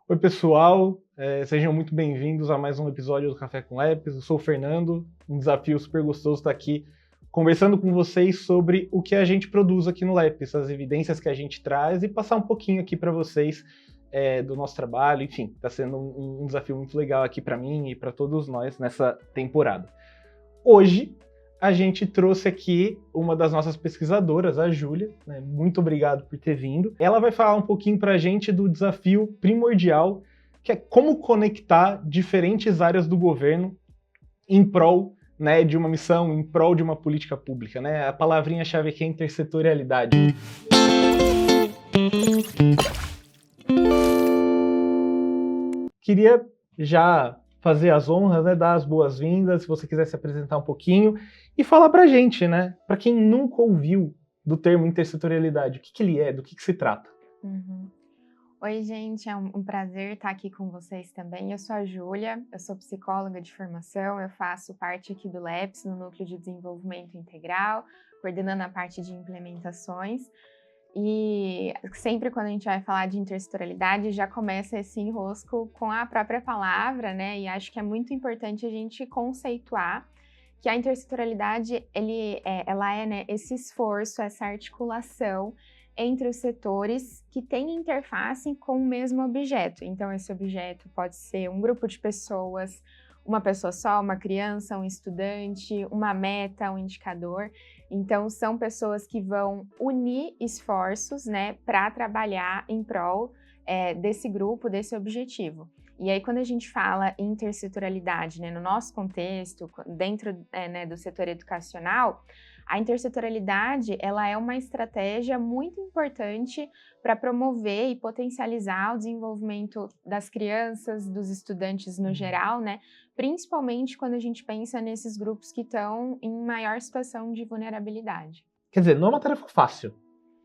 Oi, pessoal, sejam muito bem-vindos a mais um episódio do Café com Labs. Eu sou o Fernando, um desafio super gostoso estar aqui conversando com vocês sobre o que a gente produz aqui no Labs, as evidências que a gente traz e passar um pouquinho aqui para vocês do nosso trabalho. Enfim, está sendo um desafio muito legal aqui para mim e para todos nós nessa temporada. Hoje, a gente trouxe aqui uma das nossas pesquisadoras, a Júlia, né? Muito obrigado por ter vindo. Ela vai falar um pouquinho para a gente do desafio primordial, que é como conectar diferentes áreas do governo em prol, né, de uma missão, em prol de uma política pública, né? A palavrinha-chave aqui é intersetorialidade. Queria já fazer as honras, né, dar as boas-vindas, se você quiser se apresentar um pouquinho e falar pra gente, né, pra quem nunca ouviu do termo intersetorialidade, o que ele é, do que se trata. Oi, gente, é um prazer estar aqui com vocês também. Eu sou a Júlia, eu sou psicóloga de formação, eu faço parte aqui do LEPS, no Núcleo de Desenvolvimento Integral, coordenando a parte de implementações. E sempre quando a gente vai falar de intersetorialidade, já começa esse enrosco com a própria palavra, né? E acho que é muito importante a gente conceituar que a intersetorialidade, ela é, né, esse esforço, essa articulação entre os setores que têm interface com o mesmo objeto. Então, esse objeto pode ser um grupo de pessoas, uma pessoa só, uma criança, um estudante, uma meta, um indicador. Então, são pessoas que vão unir esforços, né, para trabalhar em prol desse grupo, desse objetivo. E aí, quando a gente fala em intersetorialidade, né, no nosso contexto, dentro né, do setor educacional, a intersetorialidade, ela é uma estratégia muito importante para promover e potencializar o desenvolvimento das crianças, dos estudantes no geral, né? Principalmente quando a gente pensa nesses grupos que estão em maior situação de vulnerabilidade. Quer dizer, não é uma tarefa fácil,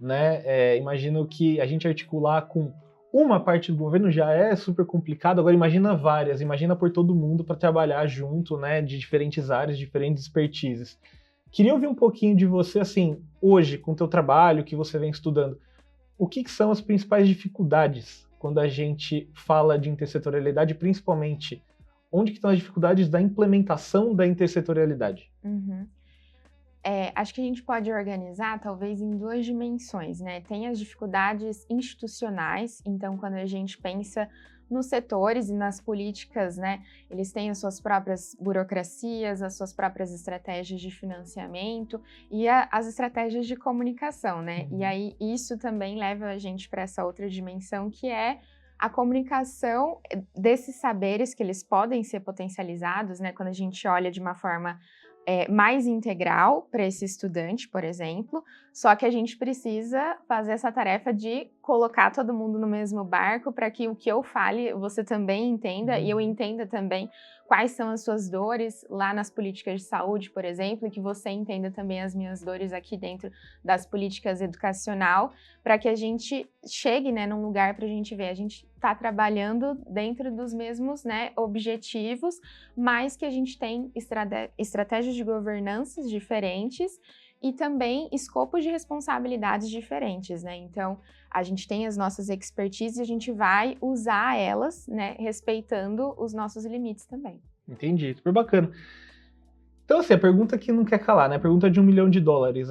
né? Imagino que a gente articular com uma parte do governo já é super complicado, agora imagina várias, imagina por todo mundo para trabalhar junto, né, de diferentes áreas, diferentes expertises. Queria ouvir um pouquinho de você, assim, hoje, com o teu trabalho, que você vem estudando, o que são as principais dificuldades quando a gente fala de intersetorialidade, principalmente, onde que estão as dificuldades da implementação da intersetorialidade? Acho que a gente pode organizar, talvez, em duas dimensões, né? Tem as dificuldades institucionais, então, quando a gente pensa nos setores e nas políticas, né? Eles têm as suas próprias burocracias, as suas próprias estratégias de financiamento e as estratégias de comunicação, né? E aí, isso também leva a gente para essa outra dimensão, que é a comunicação desses saberes que eles podem ser potencializados, né? Quando a gente olha de uma forma mais integral para esse estudante, por exemplo, só que a gente precisa fazer essa tarefa de colocar todo mundo no mesmo barco para que o que eu fale você também entenda e eu entenda também quais são as suas dores lá nas políticas de saúde, por exemplo, e que você entenda também as minhas dores aqui dentro das políticas educacional, para que a gente chegue, né, num lugar para a gente ver, a gente está trabalhando dentro dos mesmos, né, objetivos, mas que a gente tem estratégias de governança diferentes e também escopos de responsabilidades diferentes, né? Então, a gente tem as nossas expertises e a gente vai usar elas, né, respeitando os nossos limites também. Entendi, super bacana. Então, assim, a pergunta que não quer calar, né? A pergunta de $1 milhão.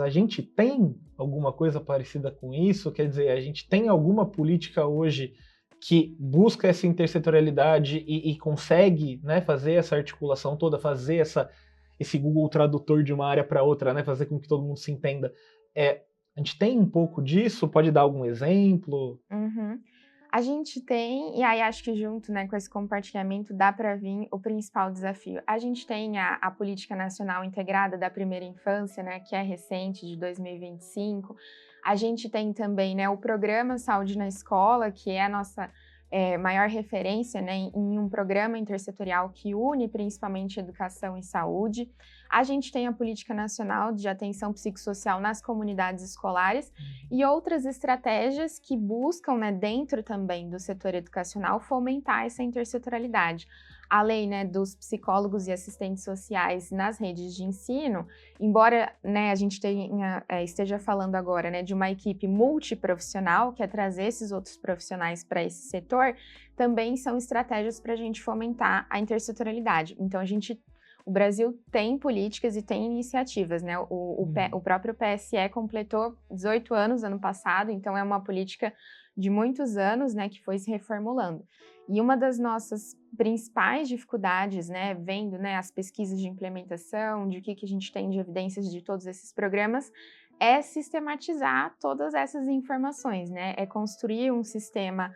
A gente tem alguma coisa parecida com isso? Quer dizer, a gente tem alguma política hoje que busca essa intersetorialidade e consegue, né, fazer essa articulação toda, fazer esse Google Tradutor de uma área para outra, né, fazer com que todo mundo se entenda. A gente tem um pouco disso? Pode dar algum exemplo? A gente tem, e aí acho que junto, né, com esse compartilhamento dá para vir o principal desafio. A gente tem a Política Nacional Integrada da Primeira Infância, né, que é recente, de 2025. A gente tem também, né, o Programa Saúde na Escola, que é a nossa maior referência, né, em um programa intersetorial que une principalmente educação e saúde. A gente tem a Política Nacional de Atenção Psicossocial nas Comunidades Escolares e outras estratégias que buscam, né, dentro também do setor educacional, fomentar essa intersetorialidade. A lei, né, dos psicólogos e assistentes sociais nas redes de ensino, embora, né, a gente esteja falando agora, né, de uma equipe multiprofissional, que é trazer esses outros profissionais para esse setor, setor, também são estratégias para a gente fomentar a intersetorialidade. Então, o Brasil tem políticas e tem iniciativas, né? O próprio PSE completou 18 anos ano passado, então é uma política de muitos anos, né, que foi se reformulando. E uma das nossas principais dificuldades, né, vendo, né, as pesquisas de implementação, de que a gente tem de evidências de todos esses programas, é sistematizar todas essas informações, né? É construir um sistema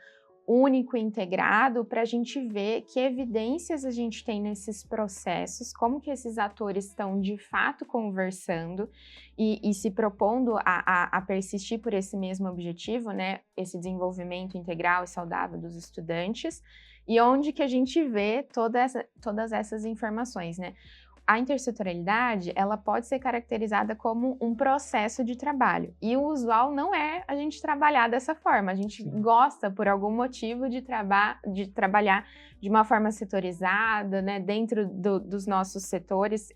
único e integrado para a gente ver que evidências a gente tem nesses processos, como que esses atores estão de fato conversando e se propondo a persistir por esse mesmo objetivo, né? Esse desenvolvimento integral e saudável dos estudantes, e onde que a gente vê todas essas informações, né? A intersetorialidade, ela pode ser caracterizada como um processo de trabalho. E o usual não é a gente trabalhar dessa forma. A gente gosta, por algum motivo, de trabalhar de uma forma setorizada, né, dentro dos nossos setores.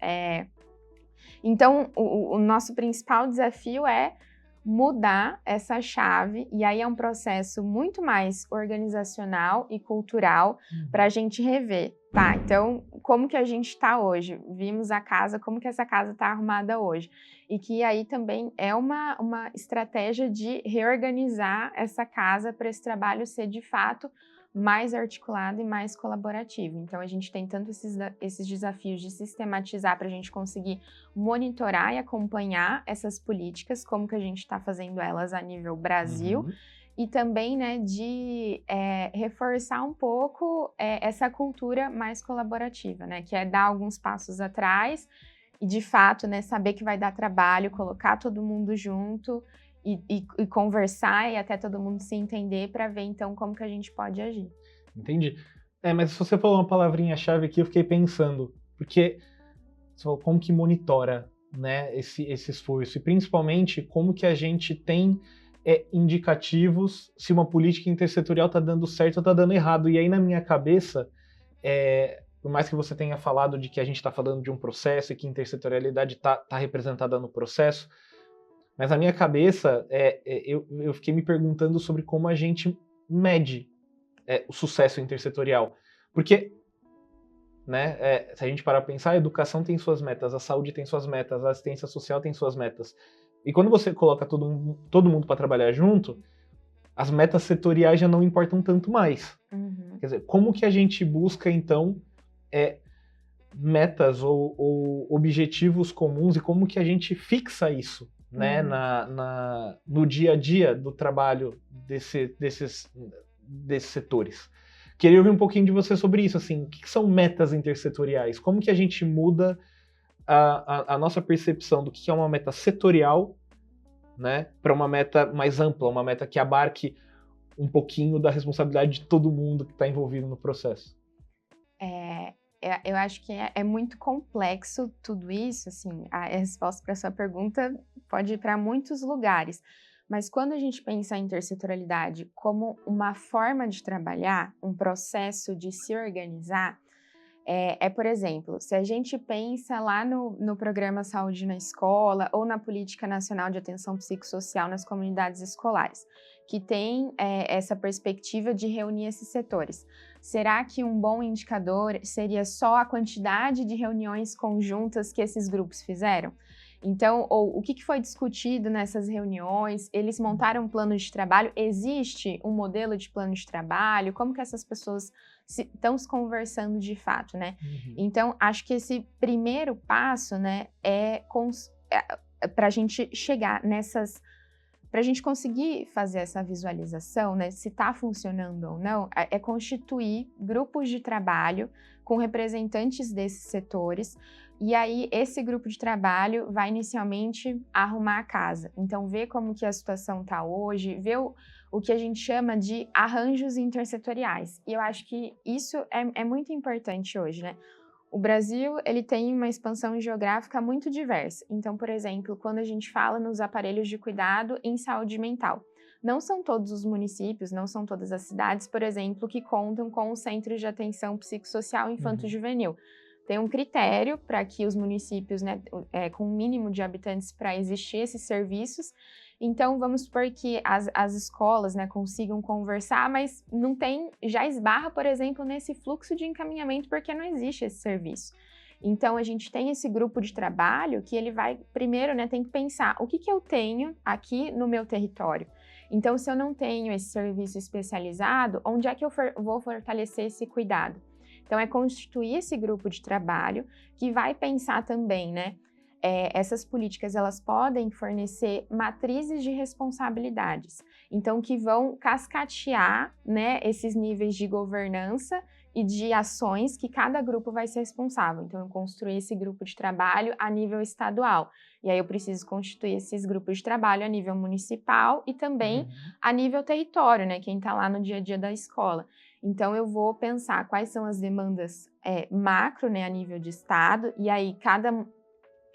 Então, o nosso principal desafio é mudar essa chave, e aí é um processo muito mais organizacional e cultural para a gente rever, tá? Então, como que a gente está hoje? Vimos a casa, como que essa casa está arrumada hoje? E que aí também é uma estratégia de reorganizar essa casa para esse trabalho ser, de fato, mais articulado e mais colaborativo. Então, a gente tem tanto esses desafios de sistematizar para a gente conseguir monitorar e acompanhar essas políticas, como que a gente está fazendo elas a nível Brasil, e também, né, de reforçar um pouco essa cultura mais colaborativa, né, que é dar alguns passos atrás e, de fato, né, saber que vai dar trabalho, colocar todo mundo junto e conversar e até todo mundo se entender para ver, então, como que a gente pode agir. Entendi. Mas se você falou uma palavrinha-chave aqui, eu fiquei pensando, porque você falou como que monitora, né, esse esforço, e principalmente como que a gente tem indicativos se uma política intersetorial está dando certo ou está dando errado. E aí, na minha cabeça, por mais que você tenha falado de que a gente está falando de um processo e que intersetorialidade está representada no processo, mas na minha cabeça, eu fiquei me perguntando sobre como a gente mede o sucesso intersetorial. Porque, né, se a gente parar para pensar, a educação tem suas metas, a saúde tem suas metas, a assistência social tem suas metas. E quando você coloca todo mundo para trabalhar junto, as metas setoriais já não importam tanto mais. Quer dizer, como que a gente busca, então, metas ou objetivos comuns e como que a gente fixa isso, né, no dia a dia do trabalho desses setores. Queria ouvir um pouquinho de você sobre isso, assim, o que são metas intersetoriais? Como que a gente muda a nossa percepção do que é uma meta setorial, né, para uma meta mais ampla, uma meta que abarque um pouquinho da responsabilidade de todo mundo que está envolvido no processo? Eu acho que é muito complexo tudo isso, assim, a resposta para sua pergunta pode ir para muitos lugares, mas quando a gente pensa em intersetorialidade como uma forma de trabalhar, um processo de se organizar, por exemplo, se a gente pensa lá no programa Saúde na Escola ou na Política Nacional de Atenção Psicossocial nas comunidades escolares, que tem essa perspectiva de reunir esses setores. Será que um bom indicador seria só a quantidade de reuniões conjuntas que esses grupos fizeram? Então, o que foi discutido nessas reuniões? Eles montaram um plano de trabalho? Existe um modelo de plano de trabalho? Como que essas pessoas estão se conversando de fato, né? Então, acho que esse primeiro passo, né, para a gente chegar para a gente conseguir fazer essa visualização, né, se está funcionando ou não, é constituir grupos de trabalho com representantes desses setores, e aí esse grupo de trabalho vai inicialmente arrumar a casa. Então, ver como que a situação está hoje, ver o que a gente chama de arranjos intersetoriais. E eu acho que isso é muito importante hoje, né? O Brasil, ele tem uma expansão geográfica muito diversa. Então, por exemplo, quando a gente fala nos aparelhos de cuidado em saúde mental, não são todos os municípios, não são todas as cidades, por exemplo, que contam com os centros de atenção psicossocial infanto-juvenil. Tem um critério para que os municípios, né, com um mínimo de habitantes para existir esses serviços, Então, vamos supor que as escolas, né, consigam conversar, mas não tem, já esbarra, por exemplo, nesse fluxo de encaminhamento, porque não existe esse serviço. Então, a gente tem esse grupo de trabalho que ele vai, primeiro, né, tem que pensar o que eu tenho aqui no meu território. Então, se eu não tenho esse serviço especializado, onde é que eu vou fortalecer esse cuidado? Então, é constituir esse grupo de trabalho que vai pensar também, né? Essas políticas, elas podem fornecer matrizes de responsabilidades. Então, que vão cascatear, né, esses níveis de governança e de ações que cada grupo vai ser responsável. Então, eu construir esse grupo de trabalho a nível estadual. E aí eu preciso constituir esses grupos de trabalho a nível municipal e também a nível território, né? Quem está lá no dia a dia da escola. Então, eu vou pensar quais são as demandas macro, né, a nível de estado, e aí cada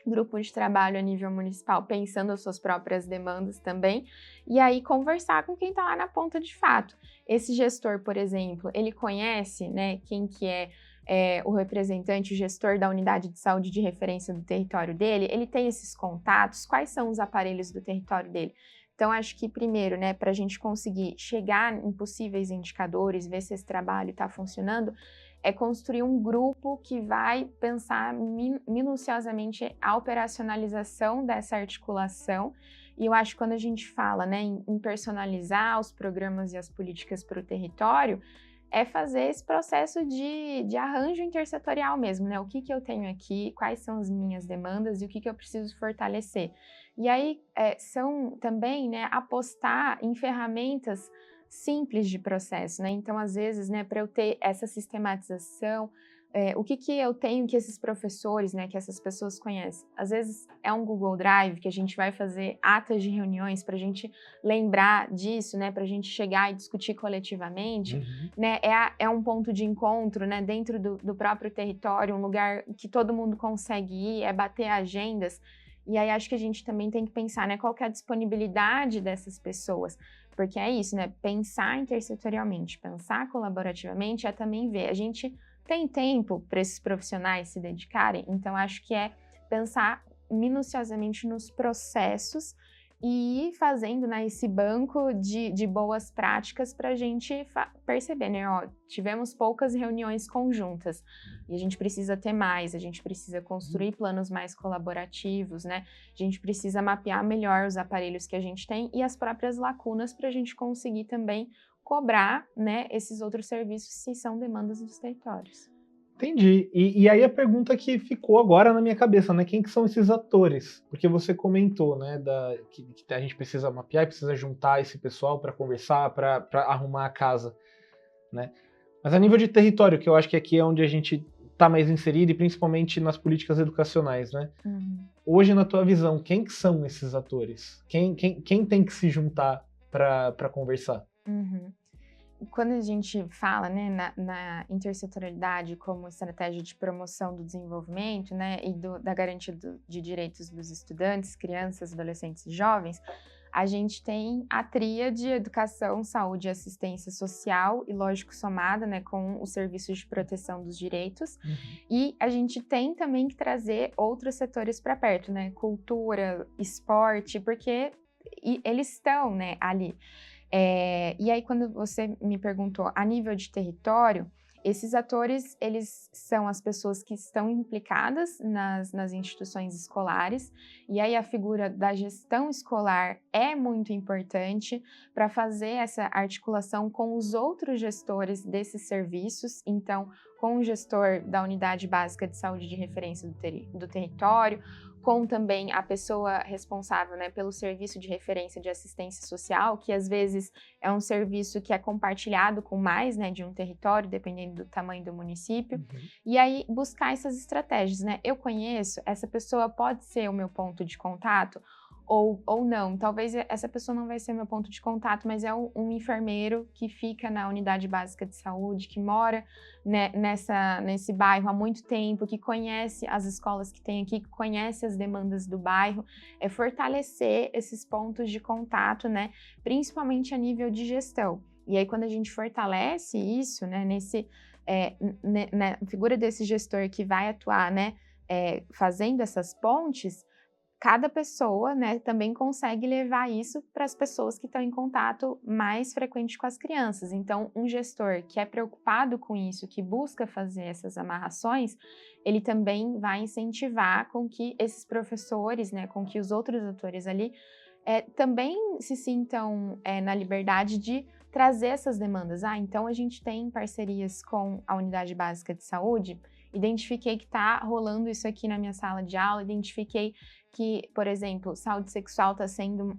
grupo de trabalho a nível municipal pensando as suas próprias demandas também, e aí conversar com quem está lá na ponta de fato. Esse gestor, por exemplo, ele conhece, né, quem que é o representante, o gestor da unidade de saúde de referência do território dele, ele tem esses contatos, quais são os aparelhos do território dele? Então, acho que primeiro, né, para a gente conseguir chegar em possíveis indicadores, ver se esse trabalho está funcionando, é construir um grupo que vai pensar minuciosamente a operacionalização dessa articulação. E eu acho que quando a gente fala, né, em personalizar os programas e as políticas para o território, é fazer esse processo de arranjo intersetorial mesmo, né? O que eu tenho aqui, quais são as minhas demandas e o que eu preciso fortalecer. E aí, são também, né, apostar em ferramentas simples de processo, né? Então, às vezes, né, para eu ter essa sistematização, o que eu tenho que esses professores, né, que essas pessoas conhecem? Às vezes é um Google Drive que a gente vai fazer atas de reuniões para a gente lembrar disso, né, para a gente chegar e discutir coletivamente, né? É um ponto de encontro, né, dentro do próprio território, um lugar que todo mundo consegue ir, é bater agendas. E aí acho que a gente também tem que pensar, né, qual que é a disponibilidade dessas pessoas. Porque é isso, né? Pensar intersetorialmente, pensar colaborativamente é também ver. A gente tem tempo para esses profissionais se dedicarem, então acho que é pensar minuciosamente nos processos e ir fazendo, né, esse banco de boas práticas para a gente perceber, né? Ó, tivemos poucas reuniões conjuntas e a gente precisa ter mais, a gente precisa construir planos mais colaborativos, né? A gente precisa mapear melhor os aparelhos que a gente tem e as próprias lacunas para a gente conseguir também cobrar, né, esses outros serviços se são demandas dos territórios. Entendi. E aí a pergunta que ficou agora na minha cabeça, né? Quem que são esses atores? Porque você comentou, né, que a gente precisa mapear, precisa juntar esse pessoal para conversar, para arrumar a casa, né? Mas a nível de território, que eu acho que aqui é onde a gente está mais inserido, e principalmente nas políticas educacionais, né? Hoje, na tua visão, quem que são esses atores? Quem tem que se juntar para conversar? Quando a gente fala, né, na intersetorialidade como estratégia de promoção do desenvolvimento, né, e da garantia de direitos dos estudantes, crianças, adolescentes e jovens, a gente tem a tríade educação, saúde e assistência social e, lógico, somada, né, com os serviços de proteção dos direitos. E a gente tem também que trazer outros setores para perto, né, cultura, esporte, porque eles estão, né, ali. E aí, quando você me perguntou a nível de território, esses atores, eles são as pessoas que estão implicadas nas instituições escolares, e aí a figura da gestão escolar é muito importante para fazer essa articulação com os outros gestores desses serviços, então, com o gestor da unidade básica de saúde de referência do território, com também a pessoa responsável, né, pelo serviço de referência de assistência social, que às vezes é um serviço que é compartilhado com mais, né, de um território, dependendo do tamanho do município, e aí buscar essas estratégias, né? Eu conheço, essa pessoa pode ser o meu ponto de contato, ou não, talvez essa pessoa não vai ser meu ponto de contato, mas é um enfermeiro que fica na unidade básica de saúde, que mora, né, nesse bairro há muito tempo, que conhece as escolas que tem aqui, que conhece as demandas do bairro, é fortalecer esses pontos de contato, né, principalmente a nível de gestão. E aí, quando a gente fortalece isso, né, na figura desse gestor que vai atuar, né, fazendo essas pontes, cada pessoa, né, também consegue levar isso para as pessoas que estão em contato mais frequente com as crianças. Então, um gestor que é preocupado com isso, que busca fazer essas amarrações, ele também vai incentivar com que esses professores, né, com que os outros atores ali também se sintam na liberdade de trazer essas demandas. Então a gente tem parcerias com a Unidade Básica de Saúde, identifiquei que está rolando isso aqui na minha sala de aula, identifiquei que, por exemplo, saúde sexual está sendo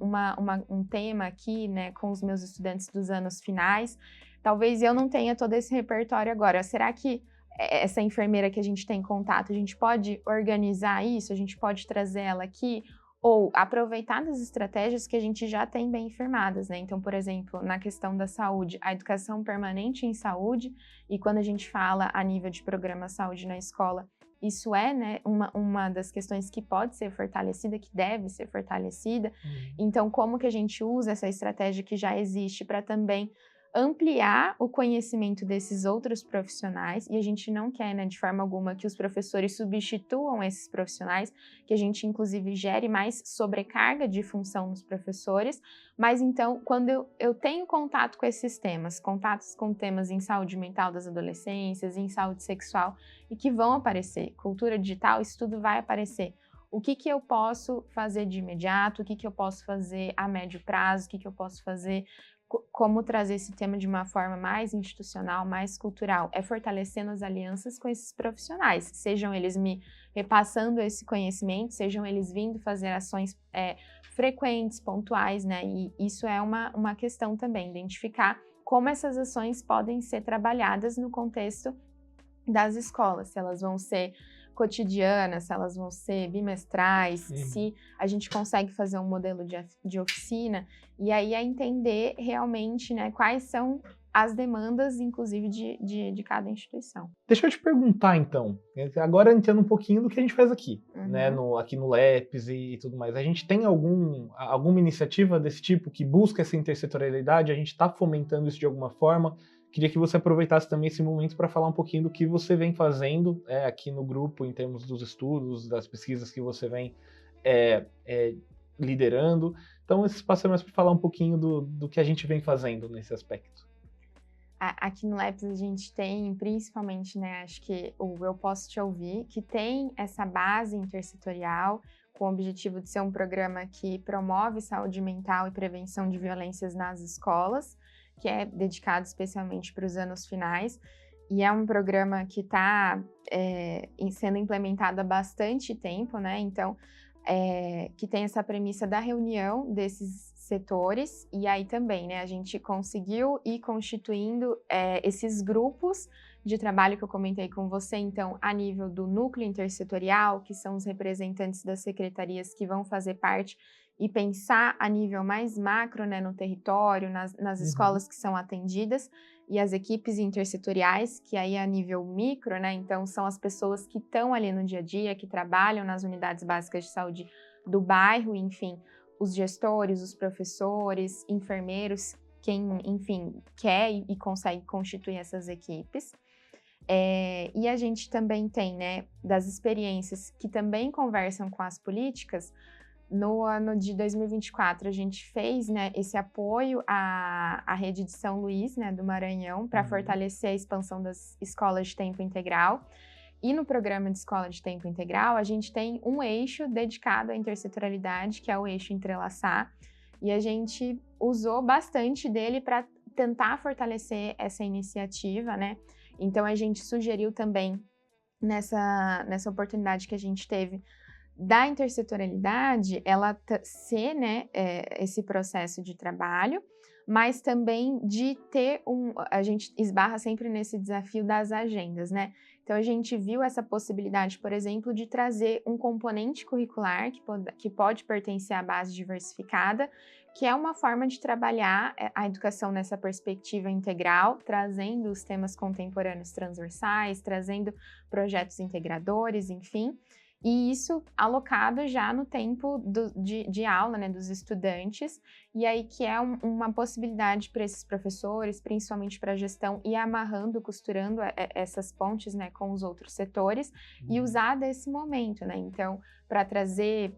um tema aqui, né, com os meus estudantes dos anos finais. Talvez eu não tenha todo esse repertório agora. Será que essa enfermeira que a gente tem contato, a gente pode organizar isso? A gente pode trazer ela aqui? Ou aproveitar das estratégias que a gente já tem bem firmadas, né? Então, por exemplo, na questão da saúde, a educação permanente em saúde, e quando a gente fala a nível de programa saúde na escola, isso é, né, uma das questões que pode ser fortalecida, que deve ser fortalecida. Então, como que a gente usa essa estratégia que já existe para também ampliar o conhecimento desses outros profissionais, e a gente não quer, né, de forma alguma, que os professores substituam esses profissionais, que a gente, inclusive, gere mais sobrecarga de função nos professores, mas então, quando eu tenho contato com esses temas, contatos com temas em saúde mental das adolescências, em saúde sexual, e que vão aparecer, cultura digital, isso tudo vai aparecer. O que eu posso fazer de imediato, o que eu posso fazer a médio prazo, o que eu posso fazer, como trazer esse tema de uma forma mais institucional, mais cultural, é fortalecendo as alianças com esses profissionais, sejam eles me repassando esse conhecimento, sejam eles vindo fazer ações frequentes, pontuais, né? E isso é uma questão também, identificar como essas ações podem ser trabalhadas no contexto das escolas, se elas vão ser cotidianas, se elas vão ser bimestrais, se a gente consegue fazer um modelo de oficina, e aí é entender realmente, né, quais são as demandas, inclusive, de cada instituição. Deixa eu te perguntar, então, agora entrando um pouquinho do que a gente faz aqui, né, aqui no LEPS e tudo mais. A gente tem alguma iniciativa desse tipo que busca essa intersetorialidade? A gente está fomentando isso de alguma forma? Queria que você aproveitasse também esse momento para falar um pouquinho do que você vem fazendo aqui no grupo, em termos dos estudos, das pesquisas que você vem liderando. Então, esse espaço é mais para falar um pouquinho do que a gente vem fazendo nesse aspecto. Aqui no LEPS a gente tem, principalmente, né, acho que o Eu Posso Te Ouvir, que tem essa base intersetorial, com o objetivo de ser um programa que promove saúde mental e prevenção de violências nas escolas, que é dedicado especialmente para os anos finais, e é um programa que está sendo implementado há bastante tempo, né? Então, que tem essa premissa da reunião desses setores, e aí também, né, a gente conseguiu ir constituindo esses grupos de trabalho que eu comentei com você, então, a nível do núcleo intersetorial, que são os representantes das secretarias que vão fazer parte e pensar a nível mais macro, né, no território, nas escolas que são atendidas, e as equipes intersetoriais, que aí é a nível micro, né, então são as pessoas que estão ali no dia a dia, que trabalham nas unidades básicas de saúde do bairro, enfim, os gestores, os professores, enfermeiros, quem, enfim, quer e consegue constituir essas equipes. E a gente também tem, né, das experiências que também conversam com as políticas. No ano de 2024, a gente fez, né, esse apoio à rede de São Luís, né, do Maranhão, para fortalecer a expansão das escolas de tempo integral. E no programa de escola de tempo integral, a gente tem um eixo dedicado à intersetorialidade, que é o eixo Entrelaçar, e a gente usou bastante dele para tentar fortalecer essa iniciativa, né? Então, a gente sugeriu também, nessa oportunidade que a gente teve, da intersetorialidade, ela ser, né, esse processo de trabalho, mas também de ter a gente esbarra sempre nesse desafio das agendas, né? Então, a gente viu essa possibilidade, por exemplo, de trazer um componente curricular que pode pertencer à base diversificada, que é uma forma de trabalhar a educação nessa perspectiva integral, trazendo os temas contemporâneos transversais, trazendo projetos integradores, enfim. E isso alocado já no tempo de aula, né, dos estudantes, e aí que é uma possibilidade para esses professores, principalmente para a gestão, ir amarrando, costurando essas pontes, né, com os outros setores e usar desse momento, né, então, para trazer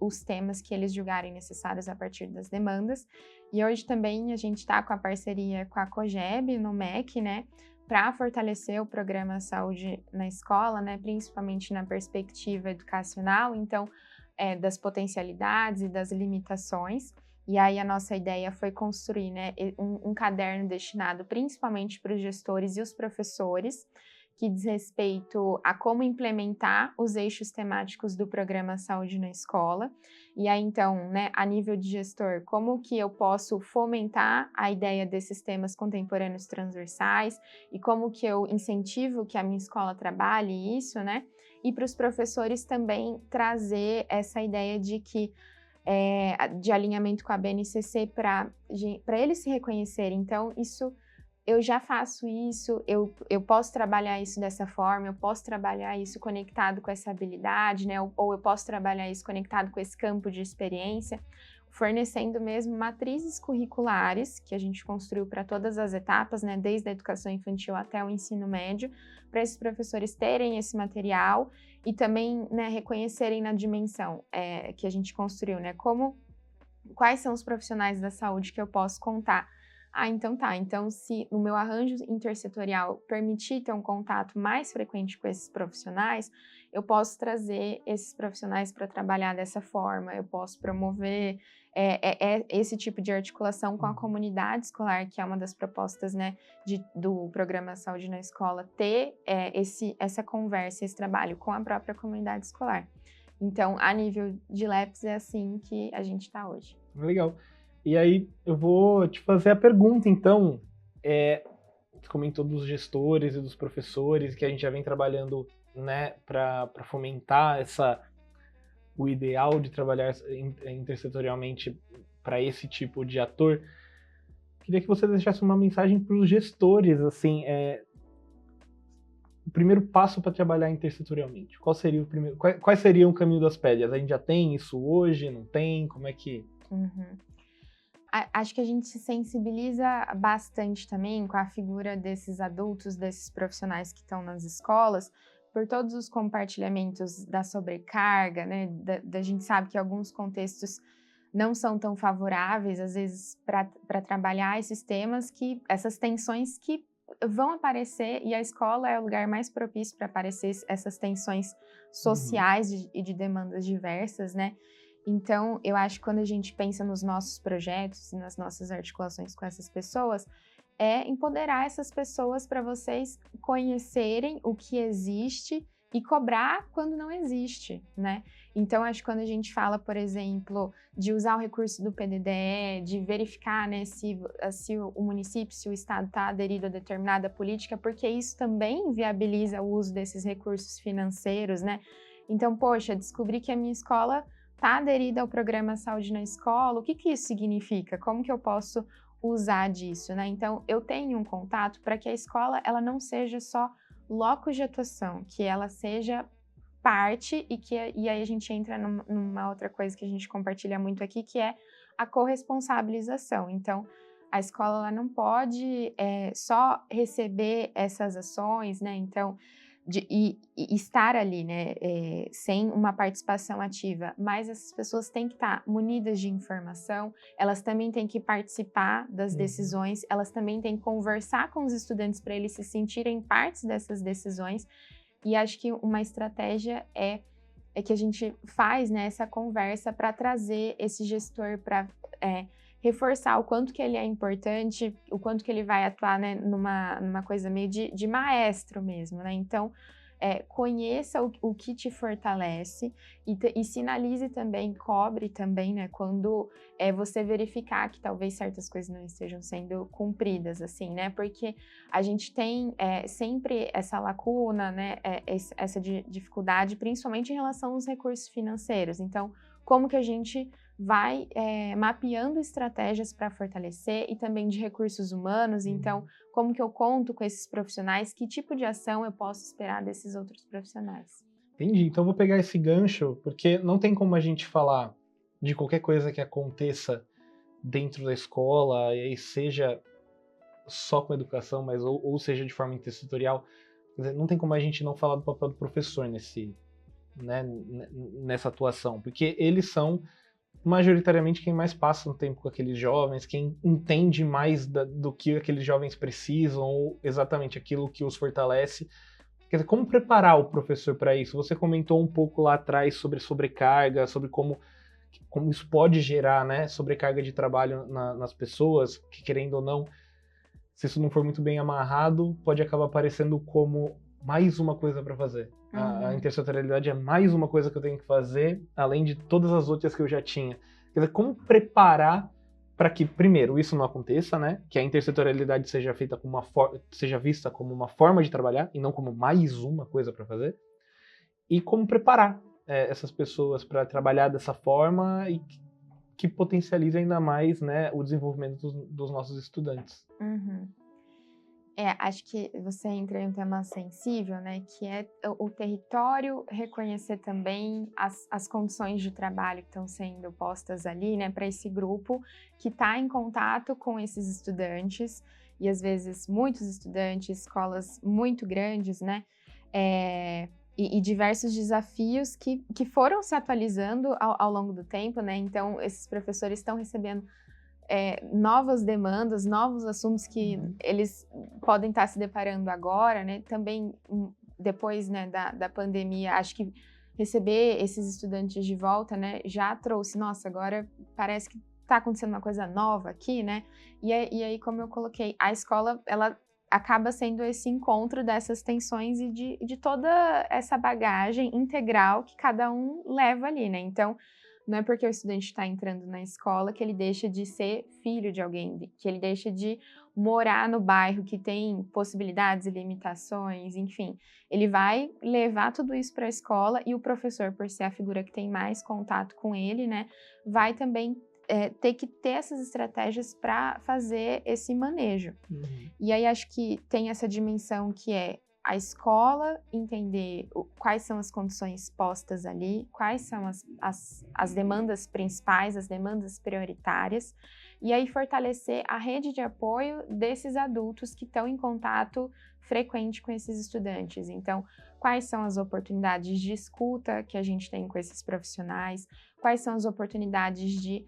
os temas que eles julgarem necessários a partir das demandas. E hoje também a gente está com a parceria com a COGEB no MEC, né, para fortalecer o programa Saúde na Escola, né, principalmente na perspectiva educacional, então, das potencialidades e das limitações. E aí a nossa ideia foi construir, né, um caderno destinado principalmente para os gestores e os professores, que diz respeito a como implementar os eixos temáticos do programa Saúde na Escola. E aí, então, né, a nível de gestor, como que eu posso fomentar a ideia desses temas contemporâneos transversais e como que eu incentivo que a minha escola trabalhe isso, né? E para os professores também trazer essa ideia de que de alinhamento com a BNCC para eles se reconhecerem. Então, isso eu já faço isso, eu posso trabalhar isso dessa forma, eu posso trabalhar isso conectado com essa habilidade, né? Ou eu posso trabalhar isso conectado com esse campo de experiência, fornecendo mesmo matrizes curriculares que a gente construiu para todas as etapas, né? Desde a educação infantil até o ensino médio, para esses professores terem esse material e também, né, reconhecerem na dimensão que a gente construiu, né? Quais são os profissionais da saúde que eu posso contar? Então tá. Então, se no meu arranjo intersetorial permitir ter um contato mais frequente com esses profissionais, eu posso trazer esses profissionais para trabalhar dessa forma, eu posso promover esse tipo de articulação com a comunidade escolar, que é uma das propostas, né, do programa Saúde na Escola, ter essa conversa, esse trabalho com a própria comunidade escolar. Então, a nível de LEPS, é assim que a gente está hoje. Legal. E aí eu vou te fazer a pergunta, então, você comentou dos gestores e dos professores, que a gente já vem trabalhando, né, para fomentar o ideal de trabalhar intersetorialmente para esse tipo de ator. Queria que você deixasse uma mensagem para os gestores, assim, o primeiro passo para trabalhar intersetorialmente. Quais seriam o caminho das pedras? A gente já tem isso hoje, não tem? Como é que... Uhum. Acho que a gente se sensibiliza bastante também com a figura desses adultos, desses profissionais que estão nas escolas, por todos os compartilhamentos da sobrecarga, né? Da gente sabe que alguns contextos não são tão favoráveis, às vezes, para trabalhar esses temas, essas tensões que vão aparecer, e a escola é o lugar mais propício para aparecer essas tensões sociais e de demandas diversas, né? Então, eu acho que quando a gente pensa nos nossos projetos e nas nossas articulações com essas pessoas, é empoderar essas pessoas para vocês conhecerem o que existe e cobrar quando não existe, né? Então, acho que quando a gente fala, por exemplo, de usar o recurso do PDDE, de verificar, né, se o município, se o estado está aderido a determinada política, porque isso também viabiliza o uso desses recursos financeiros, né? Então, poxa, descobri que a minha escola está aderida ao programa Saúde na Escola, o que isso significa? Como que eu posso usar disso, né? Então, eu tenho um contato para que a escola ela não seja só locus de atuação, que ela seja parte e aí a gente entra numa outra coisa que a gente compartilha muito aqui, que é a corresponsabilização. Então, a escola ela não pode só receber essas ações, né? Então, e estar ali, né, sem uma participação ativa, mas essas pessoas têm que estar munidas de informação, elas também têm que participar das decisões, elas também têm que conversar com os estudantes para eles se sentirem partes dessas decisões, e acho que uma estratégia é que a gente faz, né, essa conversa para trazer esse gestor para reforçar o quanto que ele é importante, o quanto que ele vai atuar, né, numa coisa meio de maestro mesmo, né? Então, conheça o que te fortalece e sinalize também, cobre também, né, quando você verificar que talvez certas coisas não estejam sendo cumpridas, assim, né? Porque a gente tem sempre essa lacuna, né, essa dificuldade, principalmente em relação aos recursos financeiros. Então, como que a gente vai mapeando estratégias para fortalecer e também de recursos humanos, então como que eu conto com esses profissionais, que tipo de ação eu posso esperar desses outros profissionais? Entendi. Então eu vou pegar esse gancho, porque não tem como a gente falar de qualquer coisa que aconteça dentro da escola, e aí seja só com educação, mas ou seja de forma intersetorial. Quer dizer, não tem como a gente não falar do papel do professor né, nessa atuação, porque eles são majoritariamente quem mais passa um tempo com aqueles jovens, quem entende mais do que aqueles jovens precisam, ou exatamente aquilo que os fortalece. Quer dizer, como preparar o professor para isso? Você comentou um pouco lá atrás sobre sobrecarga, sobre como isso pode gerar, né, sobrecarga de trabalho nas pessoas, que querendo ou não, se isso não for muito bem amarrado, pode acabar aparecendo como mais uma coisa para fazer. A intersetorialidade é mais uma coisa que eu tenho que fazer, além de todas as outras que eu já tinha. Quer dizer, como preparar para que, primeiro, isso não aconteça, né? Que a intersetorialidade seja feita como seja vista como uma forma de trabalhar e não como mais uma coisa para fazer. E como preparar essas pessoas para trabalhar dessa forma e que potencialize ainda mais, né, o desenvolvimento dos nossos estudantes. Acho que você entra em um tema sensível, né, que é o território reconhecer também as condições de trabalho que estão sendo postas ali, né, para esse grupo que está em contato com esses estudantes, e às vezes muitos estudantes, escolas muito grandes, né, e diversos desafios que foram se atualizando ao longo do tempo, né, então esses professores estão recebendo novas demandas, novos assuntos que eles podem estar se deparando agora, né? Também depois, né, da pandemia, acho que receber esses estudantes de volta, né, já trouxe, nossa, agora parece que está acontecendo uma coisa nova aqui, né? E aí, como eu coloquei, a escola, ela acaba sendo esse encontro dessas tensões e de toda essa bagagem integral que cada um leva ali, né? Então, não é porque o estudante está entrando na escola que ele deixa de ser filho de alguém, que ele deixa de morar no bairro que tem possibilidades e limitações, enfim. Ele vai levar tudo isso para a escola e o professor, por ser a figura que tem mais contato com ele, né, vai também ter que ter essas estratégias para fazer esse manejo. E aí acho que tem essa dimensão que é a escola entender quais são as condições postas ali, quais são as demandas principais, as demandas prioritárias, e aí fortalecer a rede de apoio desses adultos que estão em contato frequente com esses estudantes. Então, quais são as oportunidades de escuta que a gente tem com esses profissionais, quais são as oportunidades de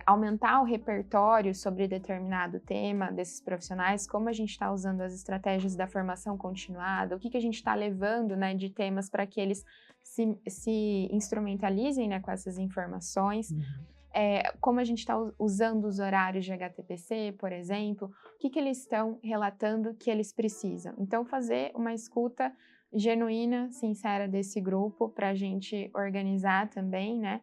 aumentar o repertório sobre determinado tema desses profissionais, como a gente está usando as estratégias da formação continuada, o que a gente está levando, né, de temas para que eles se instrumentalizem, né, com essas informações, como a gente está usando os horários de HTPC, por exemplo, o que eles estão relatando que eles precisam. Então, fazer uma escuta genuína, sincera desse grupo para a gente organizar também, né?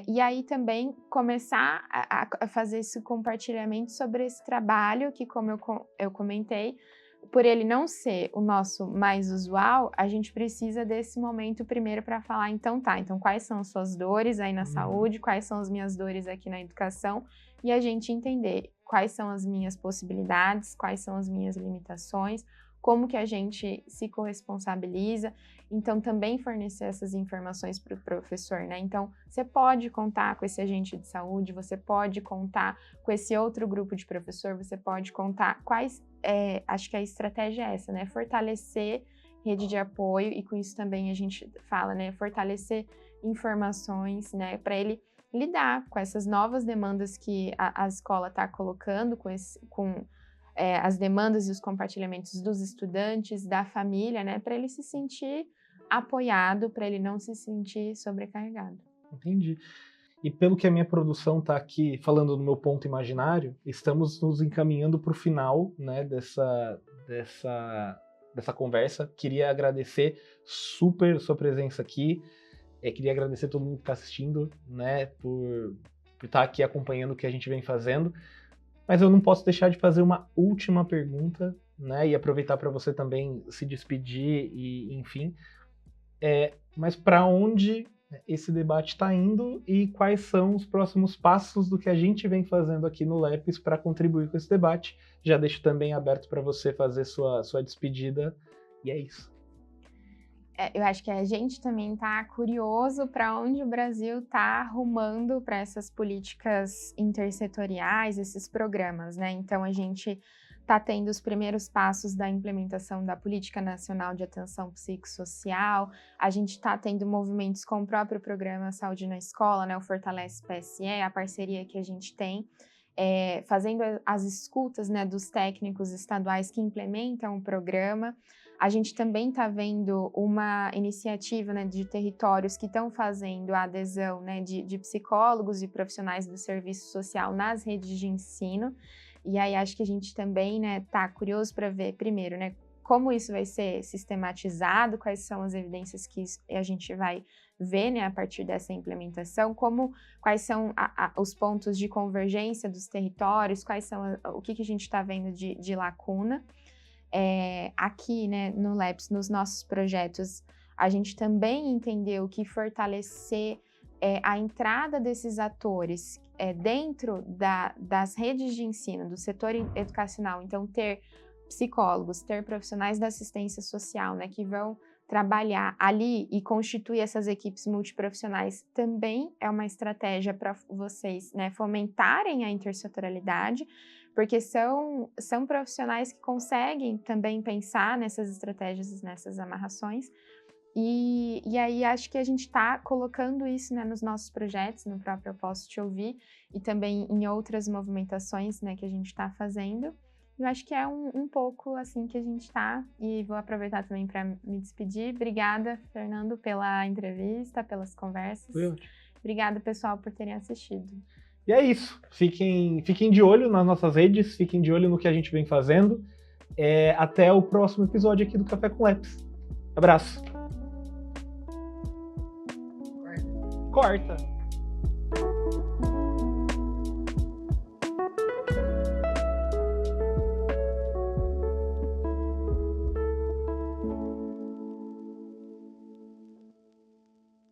E aí também começar a fazer esse compartilhamento sobre esse trabalho que, como eu comentei, por ele não ser o nosso mais usual, a gente precisa desse momento primeiro para falar, então quais são as suas dores aí na saúde, quais são as minhas dores aqui na educação, e a gente entender quais são as minhas possibilidades, quais são as minhas limitações, como que a gente se corresponsabiliza, então também fornecer essas informações para o professor, né? Então, você pode contar com esse agente de saúde, você pode contar com esse outro grupo de professor, você pode contar acho que a estratégia é essa, né? Fortalecer rede de apoio, e com isso também a gente fala, né? Fortalecer informações, né? Para ele lidar com essas novas demandas que a escola está colocando, com as demandas e os compartilhamentos dos estudantes, da família, né, para ele se sentir apoiado, para ele não se sentir sobrecarregado. Entendi. E pelo que a minha produção está aqui falando no meu ponto imaginário, estamos nos encaminhando para o final, né, dessa conversa. Queria agradecer super sua presença aqui. Queria agradecer todo mundo que está assistindo, né, por estar aqui acompanhando o que a gente vem fazendo. Mas eu não posso deixar de fazer uma última pergunta, né? E aproveitar para você também se despedir e, enfim. Mas para onde esse debate está indo e quais são os próximos passos do que a gente vem fazendo aqui no LEPES para contribuir com esse debate? Já deixo também aberto para você fazer sua despedida. E é isso. Eu acho que a gente também está curioso para onde o Brasil está rumando para essas políticas intersetoriais, esses programas, né? Então, a gente está tendo os primeiros passos da implementação da Política Nacional de Atenção Psicossocial, a gente está tendo movimentos com o próprio programa Saúde na Escola, né? O Fortalece PSE, a parceria que a gente tem, fazendo as escutas, né, dos técnicos estaduais que implementam o programa. A gente também está vendo uma iniciativa, né, de territórios que estão fazendo a adesão, né, de psicólogos e profissionais do serviço social nas redes de ensino. E aí acho que a gente também, né, está curioso para ver, primeiro, né, como isso vai ser sistematizado, quais são as evidências que a gente vai ver, né, a partir dessa implementação, quais são os pontos de convergência dos territórios, o que a gente está vendo de lacuna. Aqui, né, no LEPS, nos nossos projetos, a gente também entendeu que fortalecer a entrada desses atores dentro das redes de ensino, do setor educacional, então ter psicólogos, ter profissionais da assistência social, né, que vão trabalhar ali e constituir essas equipes multiprofissionais também é uma estratégia para vocês, né, fomentarem a intersetorialidade, porque são profissionais que conseguem também pensar nessas estratégias, nessas amarrações. E aí acho que a gente está colocando isso, né, nos nossos projetos, no próprio Eu Posso Te Ouvir, e também em outras movimentações, né, que a gente está fazendo. Eu acho que é um pouco assim que a gente está, e vou aproveitar também para me despedir. Obrigada, Fernando, pela entrevista, pelas conversas. Obrigada, pessoal, por terem assistido. E é isso. Fiquem de olho nas nossas redes, fiquem de olho no que a gente vem fazendo. Até o próximo episódio aqui do Café com Leps. Abraço. Corta.